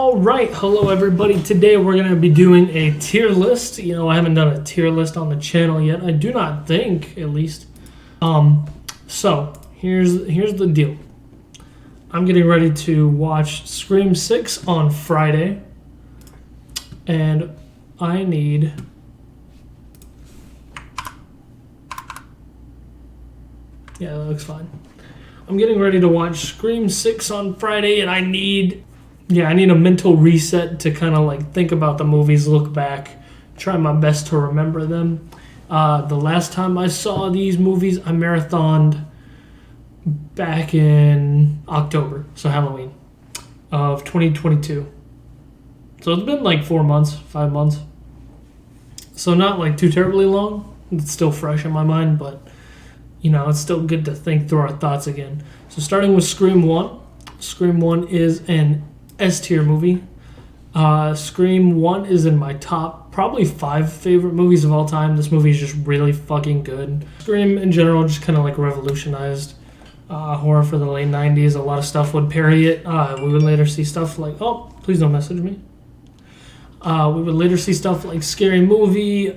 All right, hello everybody. Today we're going to be doing a tier list. I haven't done a tier list on the channel yet. I do not think, at least. So here's the deal. I'm getting ready to watch Scream 6 on Friday, and I need that looks fine. I'm getting ready to watch Scream 6 on Friday, and I need a mental reset to kind of think about the movies, look back, try my best to remember them. The last time I saw these movies, I marathoned back in October, so Halloween of 2022. So it's been 5 months. So not too terribly long. It's still fresh in my mind, but it's still good to think through our thoughts again. So starting with Scream 1. Scream 1 is an S tier movie. Scream 1 is in my top probably 5 favorite movies of all time. This movie is just really fucking good. Scream in general just kind of revolutionized horror for the late 90s. A lot of stuff would parody it. We would later see stuff oh, please don't message me. We would later see stuff like Scary Movie, a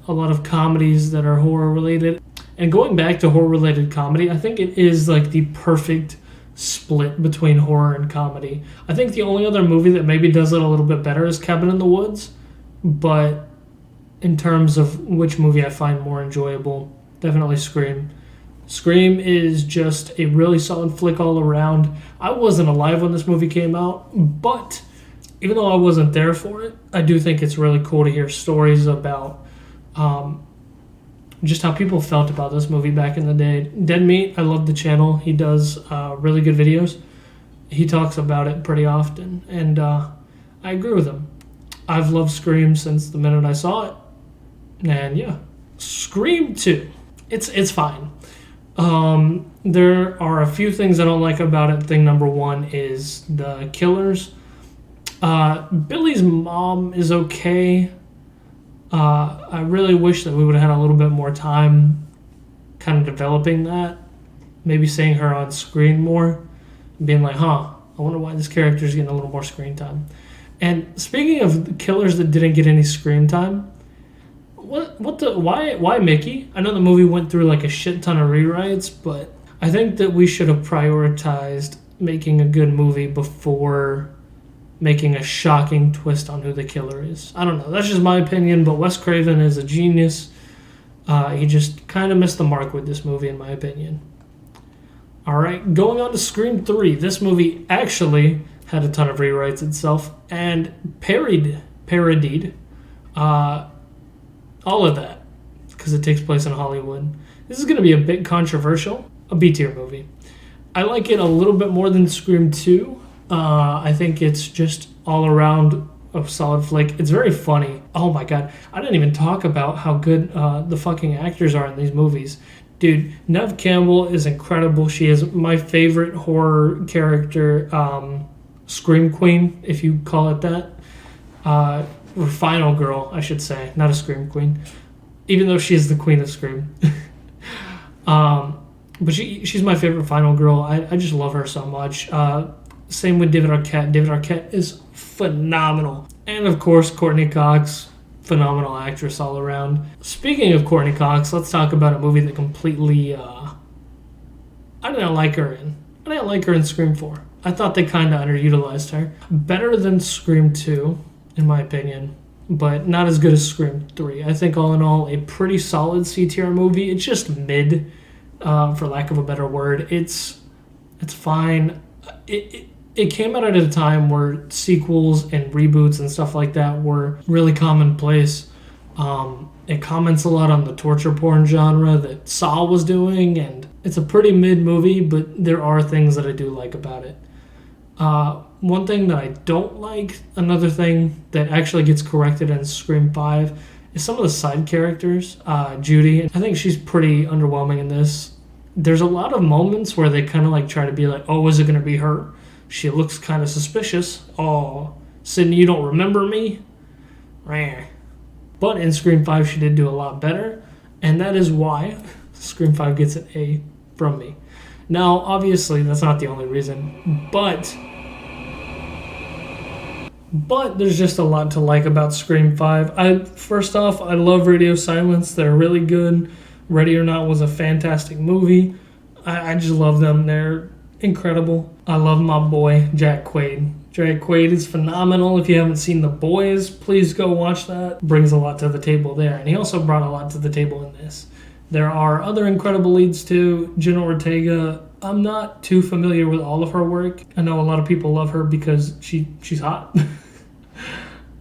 lot of comedies that are horror related. And going back to horror related comedy, I think it is the perfect split between horror and comedy. I think the only other movie that maybe does it a little bit better is Cabin in the Woods, but in terms of which movie I find more enjoyable, definitely Scream. Scream is just a really solid flick all around. I wasn't alive when this movie came out, but even though I wasn't there for it, I do think it's really cool to hear stories about just how people felt about this movie back in the day. Dead Meat, I love the channel. He does really good videos. He talks about it pretty often, and I agree with him. I've loved Scream since the minute I saw it, and yeah. Scream 2, it's fine. There are a few things I don't like about it. Thing number one is the killers. Billy's mom is okay. I really wish that we would have had a little bit more time kind of developing that. Maybe seeing her on screen more. Being I wonder why this character is getting a little more screen time. And speaking of killers that didn't get any screen time, why Mickey? I know the movie went through a shit ton of rewrites, but I think that we should have prioritized making a good movie before making a shocking twist on who the killer is. I don't know. That's just my opinion, but Wes Craven is a genius. He just kind of missed the mark with this movie, in my opinion. All right, going on to Scream 3. This movie actually had a ton of rewrites itself and parodied all of that because it takes place in Hollywood. This is going to be a bit controversial. A B-tier movie. I like it a little bit more than Scream 2. I think it's just all around a solid flick. It's very funny. Oh my god. I didn't even talk about how good the fucking actors are in these movies. Dude, Neve Campbell is incredible. She is my favorite horror character, Scream Queen, if you call it that. Or Final Girl, I should say. Not a Scream Queen. Even though she is the queen of Scream. But she's my favorite Final Girl. I just love her so much. Same with David Arquette. David Arquette is phenomenal. And of course, Courtney Cox, phenomenal actress all around. Speaking of Courtney Cox, let's talk about a movie that completely, I didn't like her in. I didn't like her in Scream 4. I thought they kind of underutilized her. Better than Scream 2, in my opinion, but not as good as Scream 3. I think all in all, a pretty solid C-tier movie. It's just mid, for lack of a better word. It's fine. It came out at a time where sequels and reboots and stuff like that were really commonplace. It comments a lot on the torture porn genre that Saw was doing, and it's a pretty mid movie, but there are things that I do like about it. One thing that I don't like, another thing that actually gets corrected in Scream 5, is some of the side characters. Judy, I think she's pretty underwhelming in this. There's a lot of moments where they kind of try to be oh, is it going to be her? She looks kind of suspicious. Oh, Sydney, you don't remember me? But in Scream 5, she did do a lot better, and that is why Scream 5 gets an A from me. Now, obviously, that's not the only reason, but But there's just a lot to like about Scream 5. First off, I love Radio Silence. They're really good. Ready or Not was a fantastic movie. I just love them. They're incredible. I love my boy, Jack Quaid. Jack Quaid is phenomenal. If you haven't seen The Boys, please go watch that. Brings a lot to the table there. And he also brought a lot to the table in this. There are other incredible leads too. Jenna Ortega, I'm not too familiar with all of her work. I know a lot of people love her because she's hot.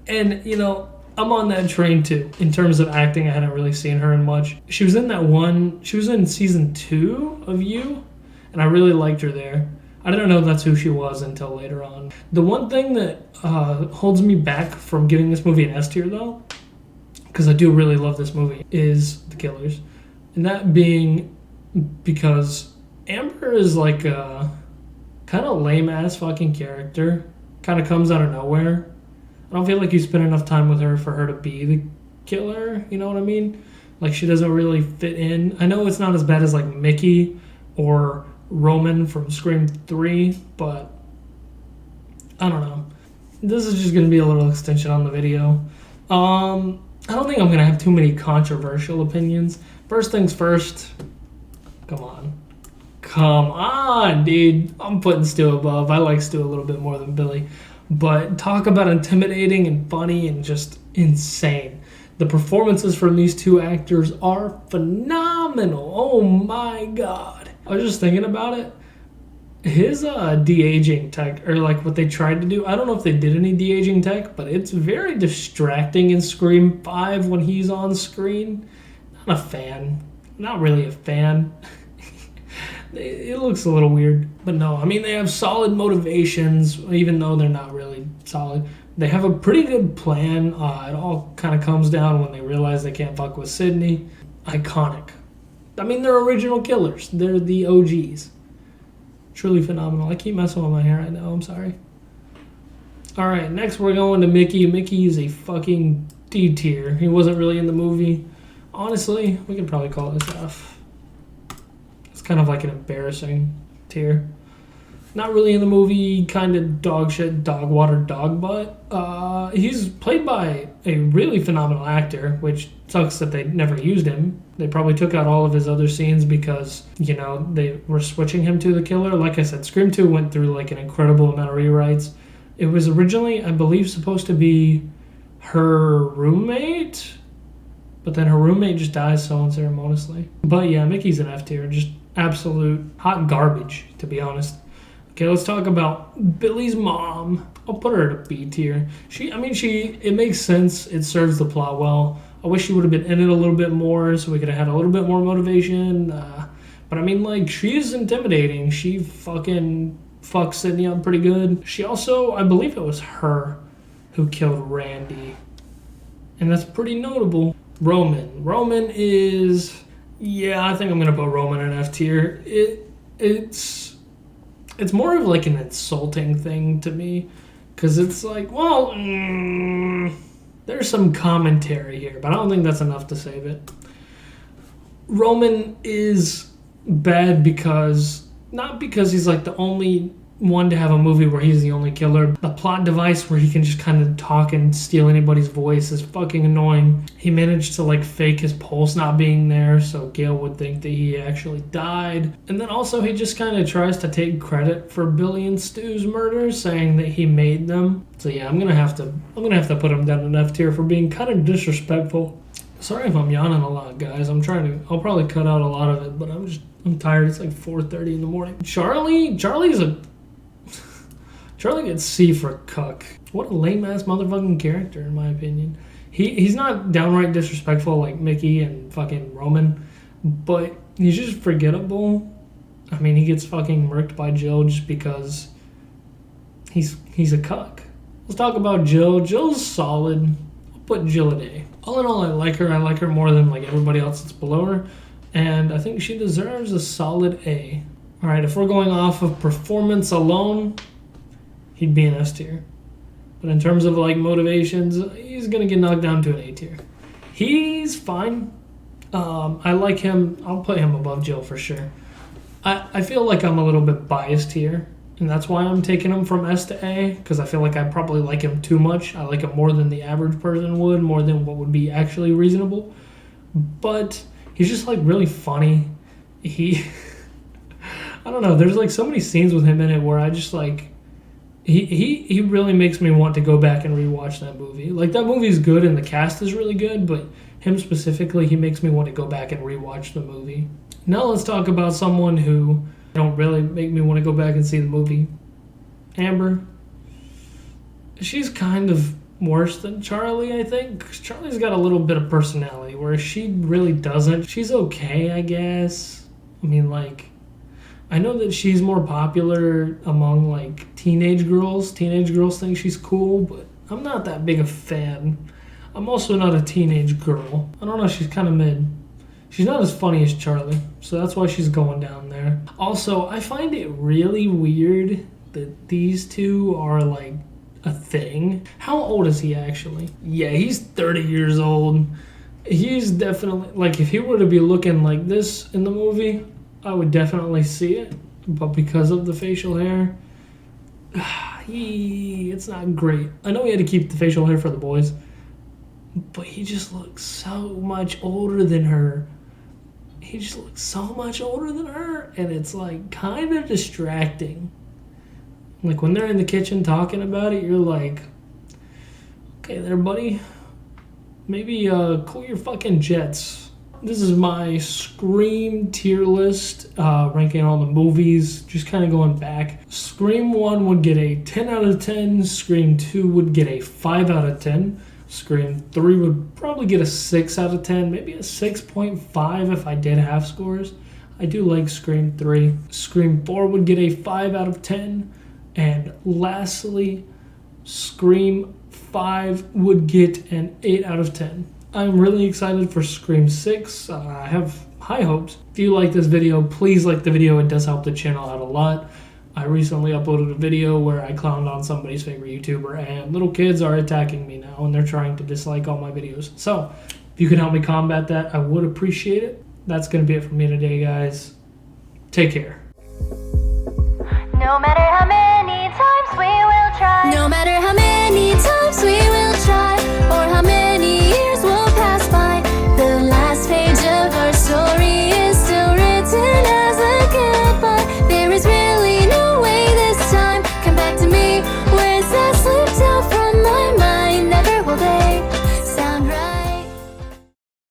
And, you know, I'm on that train too. In terms of acting, I hadn't really seen her in much. She was in season 2 of You, and I really liked her there. I didn't know that's who she was until later on. The one thing that holds me back from giving this movie an S tier though, because I do really love this movie, is The Killers. And that being because Amber is like a kind of lame ass fucking character. Kind of comes out of nowhere. I don't feel like you spend enough time with her for her to be the killer, you know what I mean? Like, she doesn't really fit in. I know it's not as bad as like Mickey or Roman from Scream 3, but I don't know. This is just going to be a little extension on the video. I don't think I'm going to have too many controversial opinions. First things first, come on, dude. I'm putting Stu above. I like Stu a little bit more than Billy. But talk about intimidating and funny and just insane. The performances from these two actors are phenomenal. Oh my God. I was just thinking about it. His de-aging tech, or like what they tried to do, I don't know if they did any de-aging tech, but it's very distracting in Scream 5 when he's on screen. Not a fan. Not really a fan. It looks a little weird. But no, I mean, they have solid motivations, even though they're not really solid. They have a pretty good plan. It all kind of comes down when they realize they can't fuck with Sydney. Iconic. I mean, they're original killers. They're the OGs. Truly phenomenal. I keep messing with my hair right now. I'm sorry. Alright, next we're going to Mickey. Mickey is a fucking D tier. He wasn't really in the movie. Honestly, we could probably call this F. It's kind of like an embarrassing tier. Not really in the movie, kind of dog shit, dog water, dog butt. He's played by a really phenomenal actor, which sucks that they never used him. They probably took out all of his other scenes because, you know, they were switching him to the killer. Like I said, Scream 2 went through like an incredible amount of rewrites. It was originally, I believe, supposed to be her roommate, but then her roommate just dies so unceremoniously. But yeah, Mickey's an F tier, just absolute hot garbage, to be honest. Okay, let's talk about Billy's mom. I'll put her at a B tier. It makes sense. It serves the plot well. I wish she would have been in it a little bit more so we could have had a little bit more motivation. But I mean, like, she's intimidating. She fucking fucks Sydney up pretty good. She also, I believe it was her who killed Randy. And that's pretty notable. Roman is, yeah, I think I'm going to put Roman in F tier. It's more of like an insulting thing to me, because it's like, well, there's some commentary here, but I don't think that's enough to save it. Roman is bad not because he's like the only one to have a movie where he's the only killer. The plot device where he can just kind of talk and steal anybody's voice is fucking annoying. He managed to like fake his pulse not being there so Gail would think that he actually died. And then also he just kind of tries to take credit for Billy and Stu's murders, saying that he made them. So yeah, I'm gonna have to put him down in F tier for being kind of disrespectful. Sorry if I'm yawning a lot, guys. I'll probably cut out a lot of it, but I'm tired. It's like 4:30 in the morning. Charlie gets C for cuck. What a lame-ass motherfucking character, in my opinion. He's not downright disrespectful like Mickey and fucking Roman, but he's just forgettable. I mean, he gets fucking murked by Jill just because he's a cuck. Let's talk about Jill. Jill's solid. I'll put Jill at A. All in all, I like her. I like her more than like everybody else that's below her, and I think she deserves a solid A. All right, if we're going off of performance alone, he'd be an S tier. But in terms of like motivations, he's going to get knocked down to an A tier. He's fine. I like him. I'll put him above Jill for sure. I feel like I'm a little bit biased here And that's why I'm taking him from S to A, because I feel like I probably like him too much. I like him more than the average person would, more than what would be actually reasonable. But he's just like really funny. I don't know, there's like so many scenes with him in it where I just like, he really makes me want to go back and rewatch that movie. Like, that movie is good and the cast is really good, but him specifically, he makes me want to go back and rewatch the movie. Now let's talk about someone who don't really make me want to go back and see the movie. Amber. She's kind of worse than Charlie, I think. 'Cause Charlie's got a little bit of personality, whereas she really doesn't. She's okay, I guess. I mean, like, I know that she's more popular among, like, teenage girls. Teenage girls think she's cool, but I'm not that big a fan. I'm also not a teenage girl. I don't know, she's kind of mid. She's not as funny as Charlie, so that's why she's going down there. Also, I find it really weird that these two are, like, a thing. How old is he, actually? Yeah, he's 30 years old. He's definitely, like, if he were to be looking like this in the movie, I would definitely see it. But because of the facial hair, it's not great. I know he had to keep the facial hair for the boys, but he just looks so much older than her. He just looks so much older than her, and it's like kind of distracting. Like when they're in the kitchen talking about it, you're like, okay there, buddy. Maybe cool your fucking jets. This is my Scream tier list, ranking all the movies, just kind of going back. Scream 1 would get a 10 out of 10. Scream 2 would get a 5 out of 10. Scream 3 would probably get a 6 out of 10, maybe a 6.5 if I did half scores. I do like Scream 3. Scream 4 would get a 5 out of 10. And lastly, Scream 5 would get an 8 out of 10. I'm really excited for Scream 6. I have high hopes. If you like this video, please like the video. It does help the channel out a lot. I recently uploaded a video where I clowned on somebody's favorite YouTuber, and little kids are attacking me now, and they're trying to dislike all my videos. So, if you can help me combat that, I would appreciate it. That's going to be it for me today, guys. Take care. No matter how many times we will try, no matter how many